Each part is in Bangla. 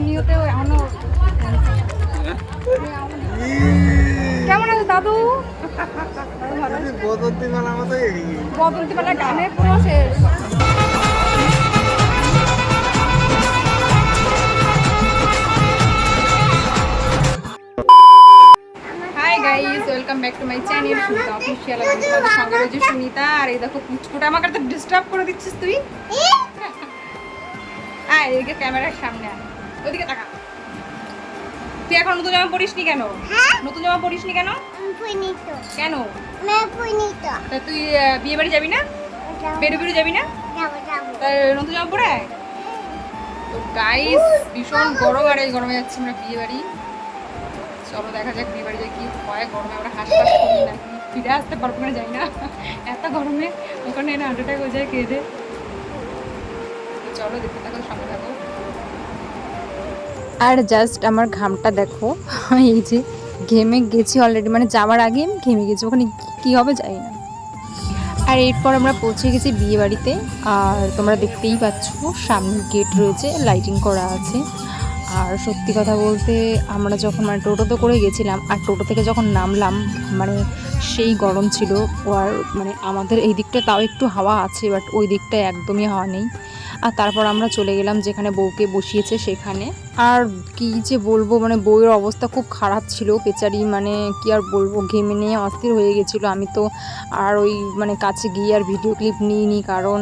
এমনিতেও এখনো কেমন আছে দাদু? বদন্তি মেলা গানের পুরো শেষ। Hi guys, welcome back to my channel Sunita official. আমি তোমাদের সঙ্গে রয়েছে সুনিতা। আর এই দেখো পুচকুটা, আমাকে তো ডিস্টার্ব করে দিচ্ছিস তুই। আয় এদিকে, ক্যামেরার সামনে আয়, ওদিকে তাকা। তুই এখন নতুন জামা পরিসনি কেন? নতুন জামা পরিসনি কেন? কেন? তা তুই বিয়ে বাড়ি যাবি না? বেরু যাবি না? নতুন জামা পরে আয়। তো গাইস, ভীষণ গরম, আর এই গরমে যাচ্ছি আমরা বিয়ে বাড়ি। চলো দেখা যাক বিয়ে বাড়ি কি হয়। গরমে আমরা হাসপাস করি নাকি ফিরে আসতে পারবো না, যাই না। এত গরমে ওখানে এনে হার্ট অ্যাটাক হয়ে যায় কেঁদে। চলো দেখতে থাকো, সঙ্গে থাকো। আর জাস্ট আমার ঘামটা দেখো, এই যে ঘেমে গেছি অলরেডি, মানে যাওয়ার আগে আমি ঘেমে গেছি। ওখানে কি হবে জানি না। আর এরপর আমরা পৌঁছে গেছি বিয়ে বাড়িতে। আর তোমরা দেখতেই পাচ্ছ সামনে গেট রয়েছে, লাইটিং করা আছে। আর সত্যি কথা বলতে আমরা যখন মানে টোটোতে করে গেছিলাম, আর টোটো থেকে যখন নামলাম, মানে সেই গরম ছিল। আর মানে আমাদের এই দিকটা তাও একটু হাওয়া আছে, বাট ওই দিকটায় একদমই হাওয়া নেই। আর তারপর আমরা চলে গেলাম যেখানে বউকে বসিয়েছে সেখানে। আর কি যে বলবো, মানে বউয়ের অবস্থা খুব খারাপ ছিল বেচারি, মানে কি আর বলবো, ঘেমে নিয়ে অস্থির হয়ে গেছিলো। আমি তো আর ওই মানে কাছে গিয়ে আর ভিডিও ক্লিপ নিইনি, কারণ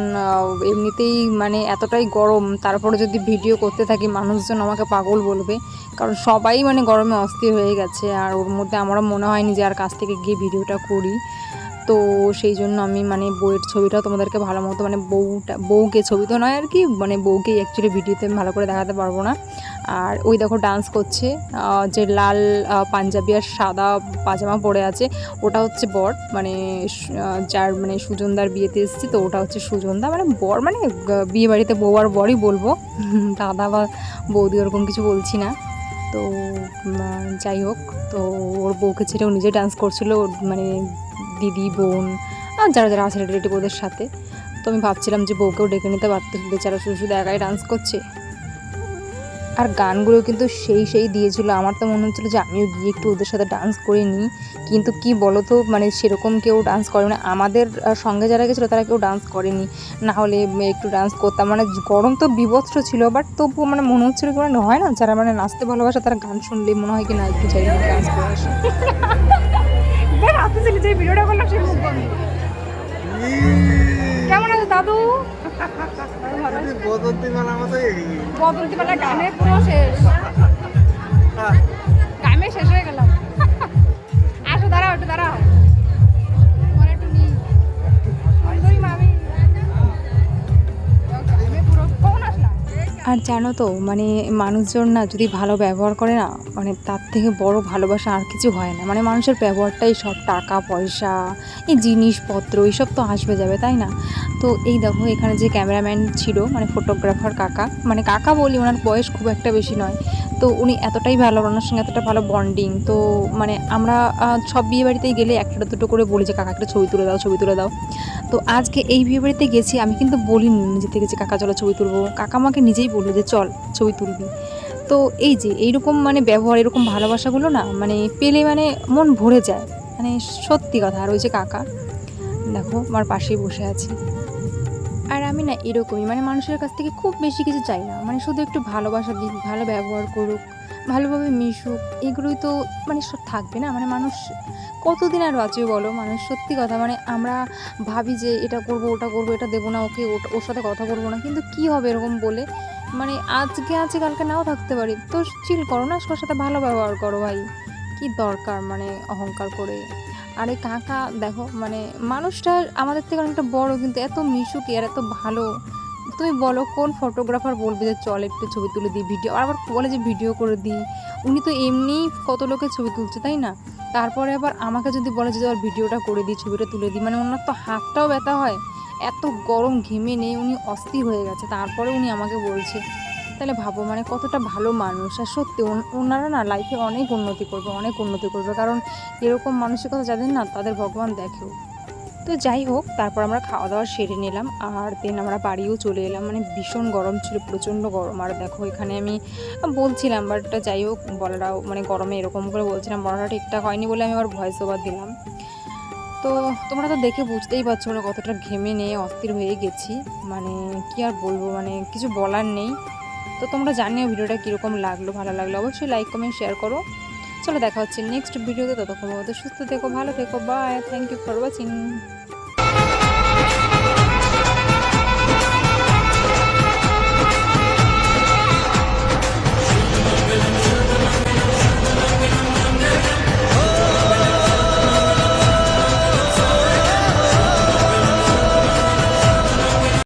এমনিতেই মানে এতটাই গরম, তারপরে যদি ভিডিও করতে থাকি মানুষজন আমাকে পাগল বলবে, কারণ সবাই মানে গরমে অস্থির হয়ে গেছে। আর ওর মধ্যে আমারও মনে হয়নি যে আর কাছ থেকে গিয়ে ভিডিওটা করি। তো সেই জন্য আমি মানে বউয়ের ছবিটাও তোমাদেরকে ভালো মতো, মানে বউকে ছবি তো নয় আর কি, মানে বউকেই অ্যাকচুয়ালি ভিডিওতে আমি ভালো করে দেখাতে পারবো না। আর ওই দেখো ডান্স করছে, যে লাল পাঞ্জাবি আর সাদা পাজামা পরে আছে, ওটা হচ্ছে বর, মানে যার মানে সুজনদার বিয়েতে এসেছি, তো ওটা হচ্ছে সুজনদা, মানে বর, মানে বিয়ে বাড়িতে বউ আর বরই বলবো, দাদা বা বৌদি ওরকম কিছু বলছি না। তো যাই হোক, তো ওর বউকে ছেড়ে ও নিজে ডান্স করছিল, মানে দিদি বোন আর যারা যারা আছে রিলেটিভ ওদের সাথে। তো আমি ভাবছিলাম যে বউকেও ডেকে নিতে পারতো, বেচারা শুধু শুধু একাই ডান্স করছে। আর গানগুলো কিন্তু সেই দিয়েছিল, আমার তো মনে হচ্ছিলো যে আমিও গিয়ে একটু ওদের সাথে ডান্স করে নিই। কিন্তু কি বলো তো, মানে সেরকম কেউ ডান্স করে না, আমাদের সঙ্গে যারা গেছিলো তারা কেউ ডান্স করেনি, না হলে একটু ডান্স করতাম। মানে গরম তো বিভৎস ছিল, বাট তবুও মানে মনে হচ্ছিলো কি মানে হয় না, যারা মানে নাচতে ভালোবাসে তারা গান শুনলেই মনে হয় কি না একটু চাই ডান্স করে আসে। ভিডিওটা করলাম সেই মুখ বন্ধ। কেমন আছে দাদু? বদন্তি মেলা গানের পুরো শেষ, গামে শেষ হয়ে গেলাম। আসো, দাঁড়াও একটু, দাঁড়াও তোমার একটু নি মামি। কখন আসলাম? আর জানো তো, মানে মানুষজন না যদি ভালো ব্যবহার করে না, মানে তার থেকে বড় ভালোবাসা আর কিছু হয় না। মানে মানুষের ব্যবহারটাই সব, টাকা পয়সা এই জিনিসপত্র এইসব তো আসবে যাবে, তাই না? তো এই দেখো এখানে যে ক্যামেরাম্যান ছিল, মানে ফটোগ্রাফার কাকা, মানে কাকা বলি, ওনার বয়স খুব একটা বেশি নয়। তো উনি এতটাই ভালো, ওনার সঙ্গে এতটা ভালো বন্ডিং। তো মানে আমরা সব বিয়ে বাড়িতেই গেলে একটা দুটো করে বলি যে কাকা একটা ছবি তুলে দাও, ছবি তুলে দাও। তো আজকে এই বিয়ে বাড়িতে গেছি, আমি কিন্তু বলিনি নিজে থেকে যে কাকা চলো ছবি তুলবো, কাকা আমাকে নিজেই বললো যে চল ছবি তুলবি। তো এই যে এইরকম মানে ব্যবহার, এরকম ভালোবাসাগুলো না মানে পেলে মানে মন ভরে যায়, মানে সত্যি কথা। আর ওই যে কাকা দেখো আমার পাশেই বসে আছে। আর আমি না এরকমই, মানে মানুষের কাছ থেকে খুব বেশি কিছু চাই না, মানে শুধু একটু ভালোবাসা দিক, ভালো ব্যবহার করুক, ভালোভাবে মিশুক, এগুলোই তো মানে সব থাকবে না। মানে মানুষ কতদিন আর বাঁচবে বলো? মানুষ সত্যি কথা, মানে আমরা ভাবি যে এটা করব ওটা করবো, এটা দেবো না ওকে, ওর সাথে কথা বলবো না, কিন্তু কি হবে এরকম বলে? মানে আজকে আছে কালকে নাও থাকতে পারি, তো চিল করো না, সবার সাথে ভালো ব্যবহার করো ভাই, কি দরকার মানে অহংকার করে। আর এই কাকা দেখো, মানে মানুষটা আমাদের থেকে অনেকটা বড়, কিন্তু এত মিশুকি আর এত ভালো। তুমি বলো কোন ফটোগ্রাফার বলবে যে চল একটু ছবি তুলে দিই, ভিডিও, আবার বলে যে ভিডিও করে দিই। উনি তো এমনিই কত লোকের ছবি তুলছে, তাই না? তারপরে আবার আমাকে যদি বলে যে আর ভিডিওটা করে দিই, ছবিটা তুলে দিই, মানে ওনার তো হাতটাও ব্যথা হয়, এত গরম ঘেমে নেই, উনি অস্থির হয়ে গেছে, তারপরে উনি আমাকে বলছে। তাহলে ভাবো মানে কতটা ভালো মানুষ। আর সত্যি ওনারা না লাইফে অনেক উন্নতি করবে, অনেক উন্নতি করবে, কারণ এরকম মানসিকতা যাদের না, তাদের ভগবান দেখেও। তো যাই হোক, তারপর আমরা খাওয়া দাওয়া সেরে নিলাম আর দেন আমরা বাড়িও চলে এলাম। মানে ভীষণ গরম ছিল, প্রচণ্ড গরম। আর দেখো এখানে আমি বলছিলাম, বাট যাই হোক বলাটাও মানে গরমে এরকম করে বলছিলাম, বলাটা ঠিকঠাক হয়নি বলে আমি আবার ভয়েস ওভার দিলাম। তো তোমরা তো দেখে বুঝতেই পারছো না কতটা ঘেমে নিয়ে অস্থির হয়ে গেছি। মানে কি আর বলবো, মানে কিছু বলার নেই। তো তোমরা জানিও ভিডিওটা কীরকম লাগলো, ভালো লাগলো অবশ্যই লাইক কমেন্ট শেয়ার করো। চলো দেখা হচ্ছে নেক্সট ভিডিওতে, ততক্ষণ মতো সুস্থ থেকো, ভালো থেকো, bye, thank you for watching.